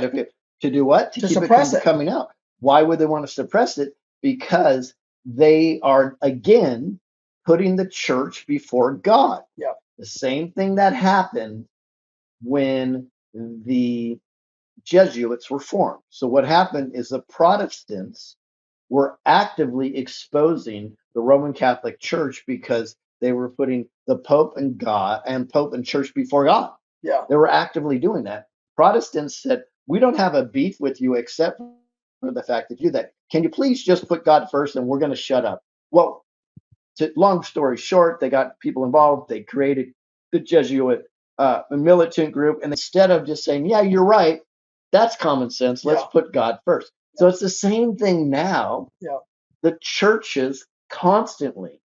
To do what? To keep suppress it from coming out. Why would they want to suppress it? Because they are again putting the church before God. Yeah. The same thing that happened when the Jesuits were formed. So what happened is the Protestants were actively exposing the Roman Catholic Church because they were putting the Pope and Pope and Church before God. Yeah. They were actively doing that. Protestants said, we don't have a beef with you except for the fact that you do that. Can you please just put God first and we're going to shut up? Well, long story short, they got people involved. They created the Jesuit militant group. And instead of just saying, yeah, you're right, That's common sense. Let's Yeah. put God first. So it's the same thing now. Yeah. The churches constantly,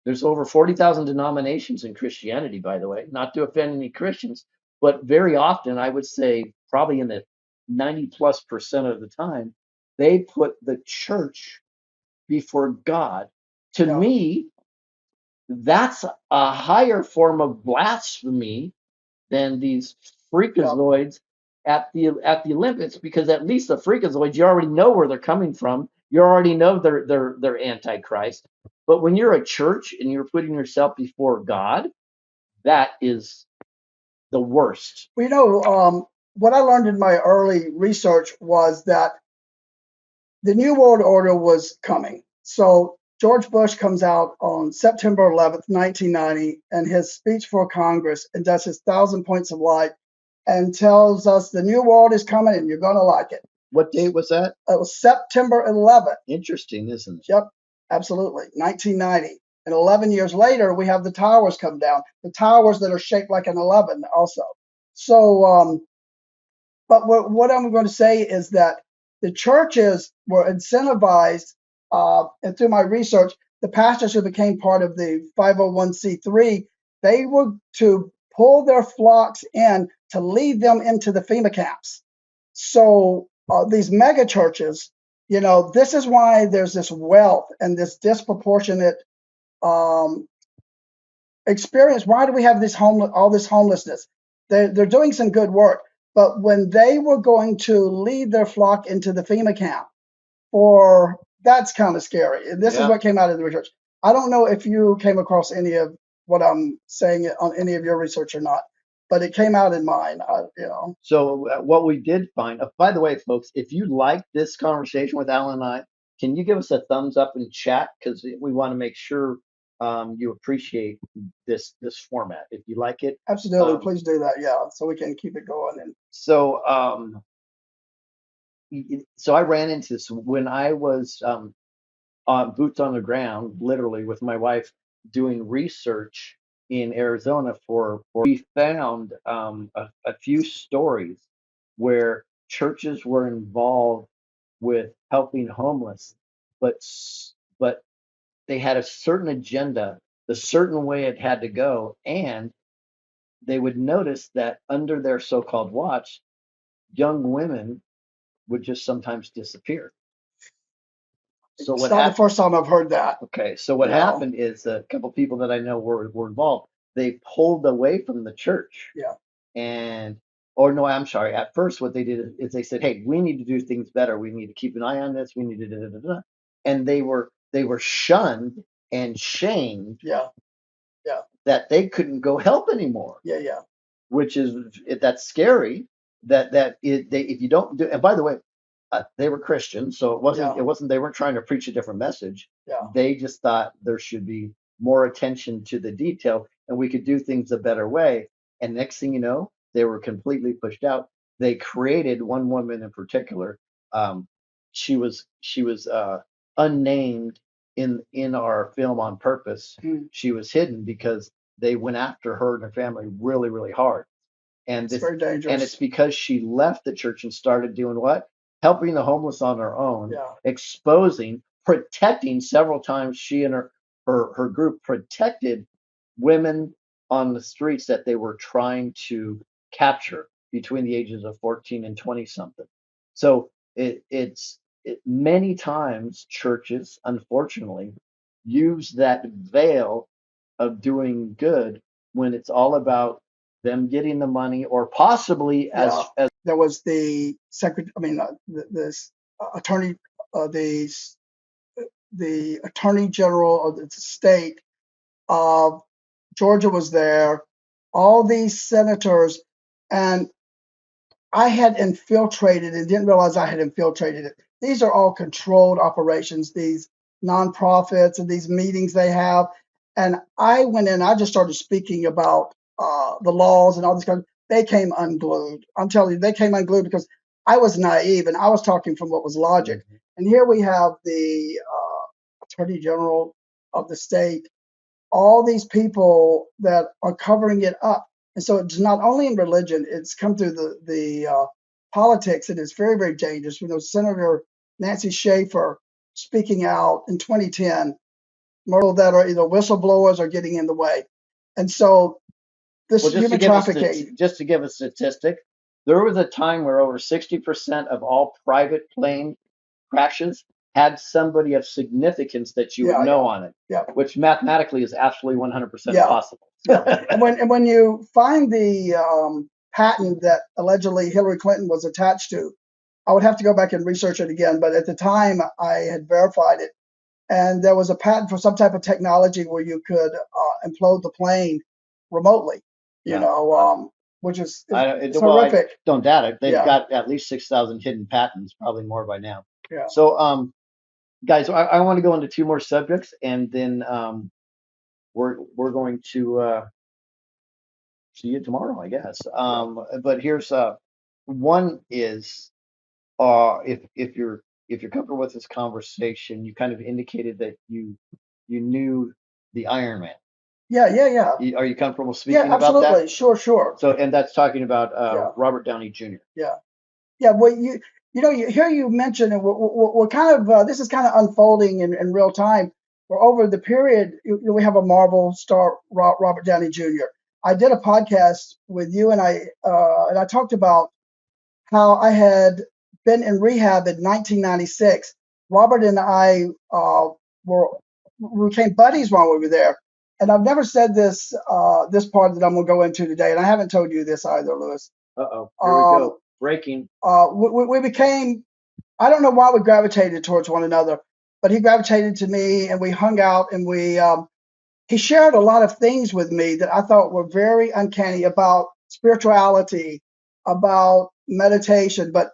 there's over 40,000 denominations in Christianity, by the way, not to offend any Christians, but very often, I would say probably in the 90+% of the time, they put the church before God. To Yeah. me, that's a higher form of blasphemy than these freakazoids at the Olympics, because at least the freakazoids, you already know where they're coming from. You already know they're antichrist. But when you're a church and you're putting yourself before God, that is the worst. Well, what I learned in my early research was that the New World Order was coming. So George Bush comes out on September 11th, 1990, and his speech for Congress and does his 1,000 points of light and tells us the new world is coming and you're going to like it. What date was that? It was September 11th. Interesting, isn't it? Yep, absolutely. 1990. And 11 years later, we have the towers come down, the towers that are shaped like an 11 also. So, but what I'm going to say is that the churches were incentivized, and through my research, the pastors who became part of the 501c3, they were to pull their flocks in to lead them into the FEMA camps. So these mega churches, this is why there's this wealth and this disproportionate um, experience. Why do we have all this homelessness? They're doing some good work, but when they were going to lead their flock into the FEMA camp, that's kind of scary. And this is what came out of the research. I don't know if you came across any of what I'm saying on any of your research or not, but it came out in mine. So what we did find, by the way, folks, if you like this conversation with Alan and I, can you give us a thumbs up in chat? Because we want to make sure you appreciate this format. If you like it, Absolutely, please do that. Yeah, so we can keep it going. And so so I ran into this when I was on boots on the ground, literally with my wife doing research in Arizona we found a few stories where churches were involved with helping homeless, but but they had a certain agenda, the certain way it had to go, and they would notice that under their so-called watch, young women would just sometimes disappear. So it's not the first time I've heard that. Okay, so what happened is a couple people that I know were involved. They pulled away from the church. Yeah. And, or no, I'm sorry. At first, what they did is they said, "Hey, we need to do things better. We need to keep an eye on this. We need to da, da, da, da." And they were shunned and shamed. Yeah. Yeah. That they couldn't go help anymore. Yeah. Yeah. Which is that's scary. If you don't do, and by the way, they were Christians, so it wasn't they weren't trying to preach a different message. Yeah. They just thought there should be more attention to the detail, and we could do things a better way. And next thing you know, they were completely pushed out. They created one woman in particular. Um, she was unnamed in our film on purpose. She was hidden because they went after her and her family really, really hard. And It's very dangerous. and it's because she left the church and started doing what? Helping the homeless on her own, exposing, protecting several times. She and her group protected women on the streets that they were trying to capture between the ages of 14 and 20 something. So many times churches, unfortunately, use that veil of doing good when it's all about them getting the money, or possibly as there was the secretary. I mean, this attorney, the attorney general of the state of Georgia was there. All these senators, and I had infiltrated and didn't realize I had infiltrated it. These are all controlled operations, these nonprofits and these meetings they have. And I went in, I just started speaking about the laws and all this kind of, they came unglued. I'm telling you, they came unglued because I was naive and I was talking from what was logic. And here we have the attorney general of the state, all these people that are covering it up. And so it's not only in religion, it's come through the politics, it is very, very dangerous. Senator Nancy Schaefer speaking out in 2010, more that are either whistleblowers or getting in the way. And so this Well, human trafficking. just to give a statistic, there was a time where over 60% of all private plane crashes had somebody of significance that you would Yeah, know on it, yeah, which mathematically is absolutely 100% yeah, possible. yeah. And when you find the patent that allegedly Hillary Clinton was attached to, I would have to go back and research it again. But at the time, I had verified it, and there was a patent for some type of technology where you could implode the plane remotely. Which is it's Well, I horrific. don't doubt it. They've Yeah, got at least 6,000 hidden patents, probably more by now. yeah, So, guys, I want to go into two more subjects, and then we're going to see you tomorrow, I guess. But here's one is if you're comfortable with this conversation, you kind of indicated that you knew the Iron Man. yeah. Are you comfortable Yeah, speaking about absolutely. that? Sure. So, and that's talking about Yeah, Robert Downey Jr. yeah. Yeah, well, you hear you mention, and we're kind of this is kind of unfolding in real time. Where over the period, we have a Marvel star, Robert Downey Jr. I did a podcast with you, and I talked about how I had been in rehab in 1996. Robert and I were we became buddies while we were there, and I've never said this part that I'm going to go into today, and I haven't told you this either, Lewis. Uh-oh, here we go. Breaking. We became, I don't know why we gravitated towards one another, but he gravitated to me and we hung out and he shared a lot of things with me that I thought were very uncanny about spirituality, about meditation. But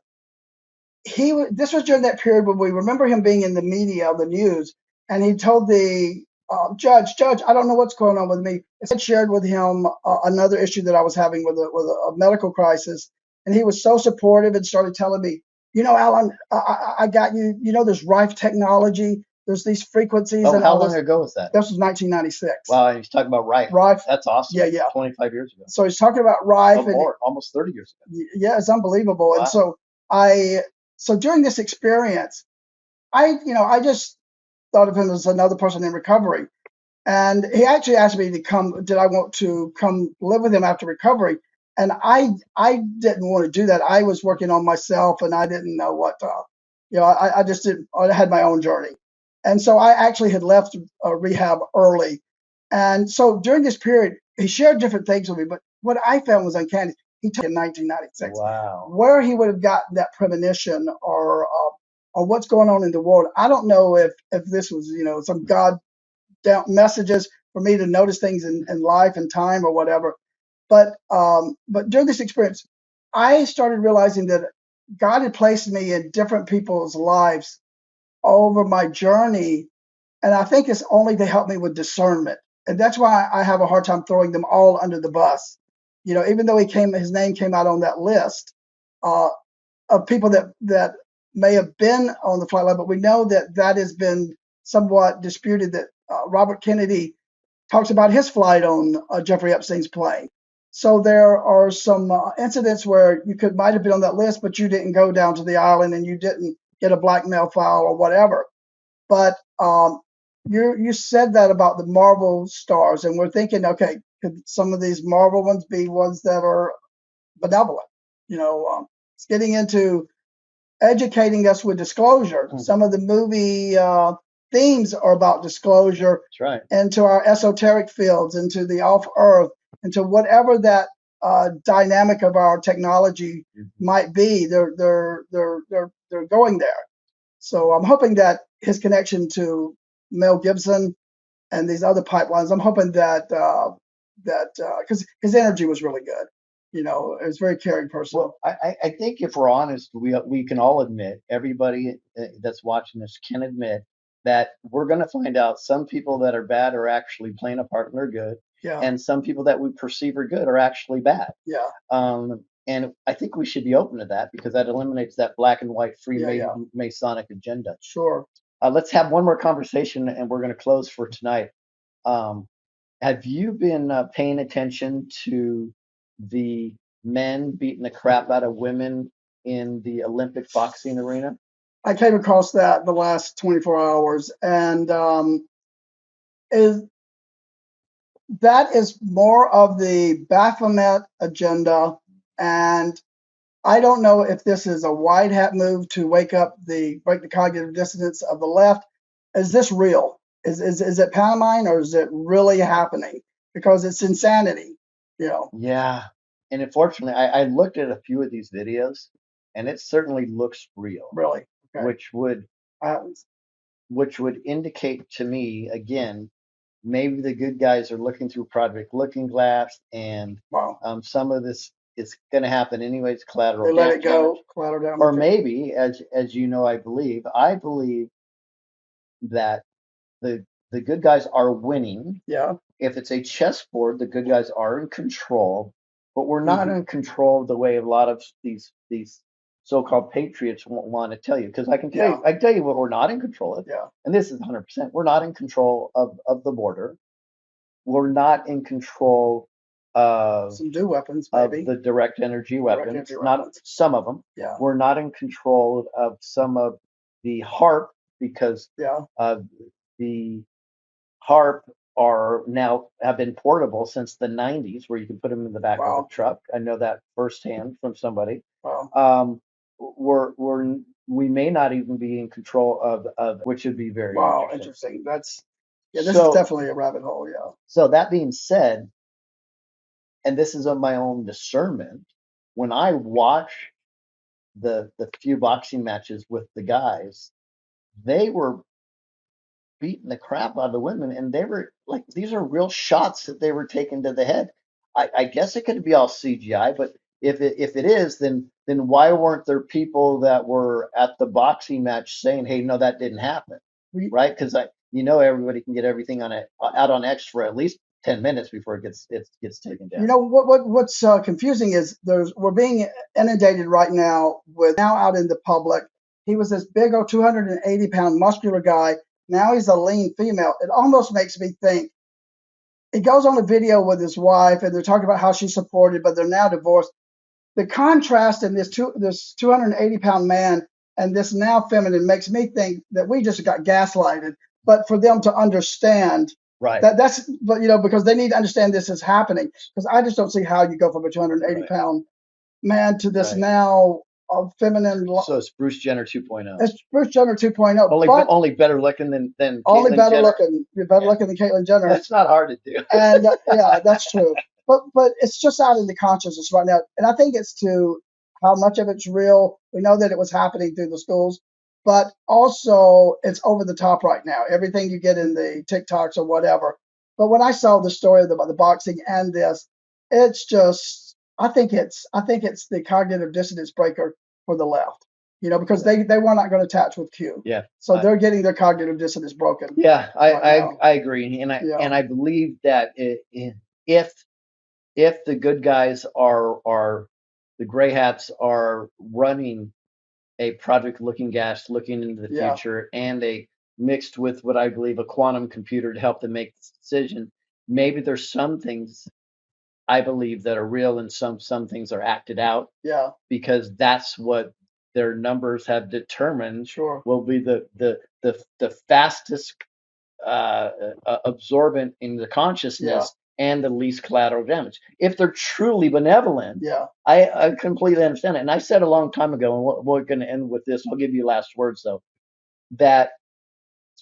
this was during that period when we remember him being in the media, the news, and he told the judge, I don't know what's going on with me. I shared with him another issue that I was having with a medical crisis, and he was so supportive and started telling me, Alan, I got you. There's Rife technology. There's these frequencies. Oh, and how all long this. ago was that? This was 1996. Wow, and he's talking about Rife. Rife. That's awesome. Yeah. 25 years ago. So he's talking about Rife. Oh, more, almost 30 years ago. Yeah, it's unbelievable. Wow. And so during this experience, I just thought of him as another person in recovery. And he actually asked me to come, did I want to come live with him after recovery? And I didn't want to do that. I was working on myself and I didn't know what, I just didn't, I had my own journey. And so I actually had left rehab early. And so during this period, he shared different things with me, but what I found was uncanny. He took in 1996. Wow. Where he would have gotten that premonition or what's going on in the world. I don't know if this was, some God down messages for me to notice things in life and time or whatever. But during this experience, I started realizing that God had placed me in different people's lives over my journey, and I think it's only to help me with discernment. And that's why I have a hard time throwing them all under the bus. Even though his name came out on that list uh, of people that may have been on the flight line, but we know that has been somewhat disputed. That Robert Kennedy talks about his flight on Jeffrey Epstein's plane. So there are some incidents where you might have been on that list, but you didn't go down to the island and you didn't get a blackmail file or whatever. But you said that about the Marvel stars, and we're thinking, okay, could some of these Marvel ones be ones that are benevolent? It's getting into educating us with disclosure. Some of the movie themes are about disclosure. That's right. Into our esoteric fields, into the off earth, into whatever that dynamic of our technology might be. They're going there. So I'm hoping that his connection to Mel Gibson and these other pipelines, I'm hoping that because his energy was really good. It was a very caring person. Well, I think if we're honest, we can all admit, everybody that's watching this can admit that we're going to find out some people that are bad are actually playing a part and they're good. Yeah. And some people that we perceive are good are actually bad. Yeah. And I think we should be open to that because that eliminates that black and white Freemasonic agenda. Sure. Let's have one more conversation and we're going to close for tonight. Have you been paying attention to the men beating the crap out of women in the Olympic boxing arena? I came across that the last 24 hours, and is that is more of the Baphomet agenda, and I don't know if this is a wide hat move to break the cognitive dissonance of the left. Is this real? Is it pantomime or is it really happening? Because it's insanity, you know. Yeah. And unfortunately, I looked at a few of these videos, and it certainly looks real, Really. Okay. Uh, which would indicate to me again, maybe the good guys are looking through Project Looking Glass, and wow. some of this is going to happen anyways, They collateral let it damage. go. Collateral damage. Or maybe, as you know, I believe that the good guys are winning. Yeah. If it's a chessboard, the good guys are in control, but we're not Mhm. in control the way a lot of these so-called patriots want to tell you. Because Yeah. I can tell you what we're not in control of, Yeah. and this is 100%. We're not in control of the border. We're not in control Some do weapons, of maybe. the direct energy Direct weapons. energy Not weapons. some of them. Yeah. We're not in control of some of the HARP because Yeah. the HARP are now have been portable since the 90s, where you can put them in the back of a Wow. truck. I know that firsthand from somebody. Wow. We may not even be in control of which would be very Wow. interesting. Interesting. This is So, definitely a rabbit hole. Yeah. so that being said, and this is of my own discernment, when I watch the few boxing matches with the guys, they were beating the crap out of the women, and they were like, these are real shots that they were taking to the head. I guess it could be all CGI, but if it is, then why weren't there people that were at the boxing match saying, "Hey, no, that didn't happen," right? Because everybody can get everything out on X for at least 10 minutes before it gets taken down. You know what's confusing is we're being inundated right now with now out in the public. He was this big old 280-pound muscular guy. Now he's a lean female. It almost makes me think. He goes on a video with his wife, and they're talking about how she's supported, but they're now divorced. The contrast in this 280-pound man and this now feminine makes me think that we just got gaslighted. But for them to understand Right. but because they need to understand this is happening. Because I just don't see how you go from a 280-pound man to this Right. now feminine. So it's Bruce Jenner 2.0. It's Bruce Jenner 2.0. Only better looking than only Caitlyn better Jenner. looking, better looking than Caitlyn Jenner. That's not hard to do. And yeah, that's true. But it's just out in the consciousness right now, and I think it's to how much of it's real. We know that it was happening through the schools, but also it's over the top right now. Everything you get in the TikToks or whatever. But when I saw the story about the boxing and this, it's just I think it's the cognitive dissonance breaker for the left. Because they were not going to attach with Q. Yeah. So they're getting their cognitive dissonance broken. Yeah, right I agree, and I believe that if the good guys are the gray hats are running a Project Looking Glass, looking into the future, and a mixed with what I believe a quantum computer to help them make this decision, maybe there's some things I believe that are real and some things are acted out. Yeah. Because that's what their numbers have determined will be the fastest absorbent in the consciousness and the least collateral damage. If they're truly benevolent, I completely understand it. And I said a long time ago, and we're going to end with this. I'll give you last words though. That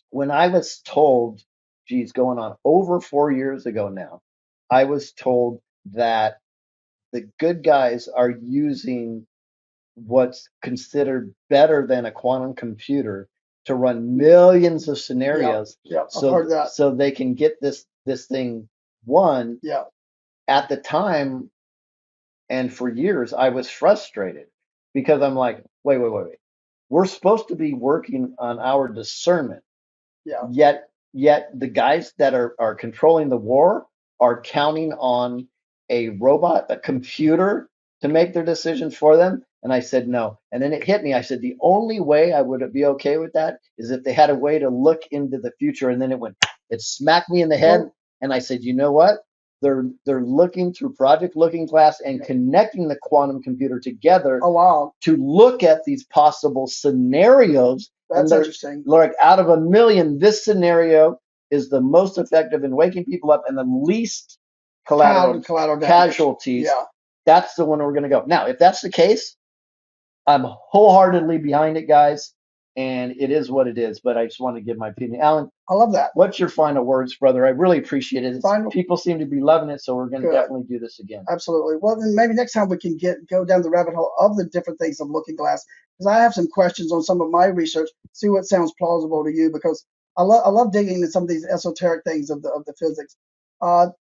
when I was told, geez, going on over 4 years ago now, I was told that the good guys are using what's considered better than a quantum computer to run millions of scenarios. Yeah, I've heard that. So they can get this thing won. Yeah. At the time and for years, I was frustrated because I'm like, wait. We're supposed to be working on our discernment. Yeah. Yet the guys that are controlling the war are counting on a robot, a computer, to make their decisions for them. And I said no. And then it hit me. I said the only way I would be okay with that is if they had a way to look into the future. And then it smacked me in the head. And I said, you know what? They're looking through Project Looking Glass and connecting the quantum computer together Oh, wow. to look at these possible scenarios. That's interesting. Like out of 1,000,000, this scenario is the most effective in waking people up and the least collateral Collateral casualties. Yeah. That's the one we're going to go. Now, if that's the case, I'm wholeheartedly behind it, guys, and it is what it is. But I just want to give my opinion. Alan, I love that. what's your final words, brother? I really appreciate it. People seem to be loving it, so we're going to definitely do this again. Absolutely. Well, then maybe next time we can go down the rabbit hole of the different things of Looking Glass, because I have some questions on some of my research. See what sounds plausible to you, because I love digging into some of these esoteric things of the physics.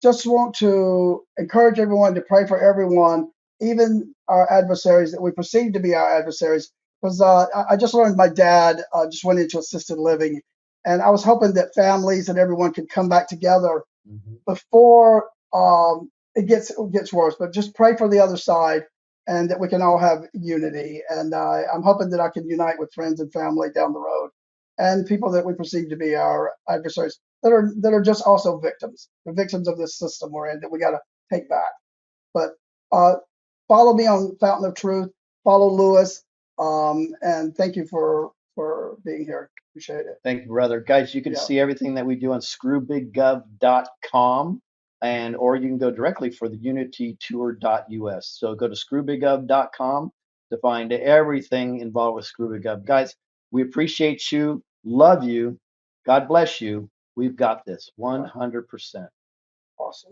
Just want to encourage everyone to pray for everyone, even our adversaries that we perceive to be our adversaries. Because I just learned my dad just went into assisted living, and I was hoping that families and everyone could come back together before it gets worse. But just pray for the other side, and that we can all have unity. And I'm hoping that I can unite with friends and family down the road, and people that we perceive to be our adversaries that are just also victims, the victims of this system we're in that we got to take back. But follow me on Fountain of Truth. Follow Lewis, and thank you for being here. Appreciate it. Thank you, brother. Guys, you can see everything that we do on screwbiggov.com, or you can go directly for the unitytour.us. So go to screwbiggov.com to find everything involved with Screw Big Gov. Guys, we appreciate you, love you, God bless you. We've got this 100%. Awesome.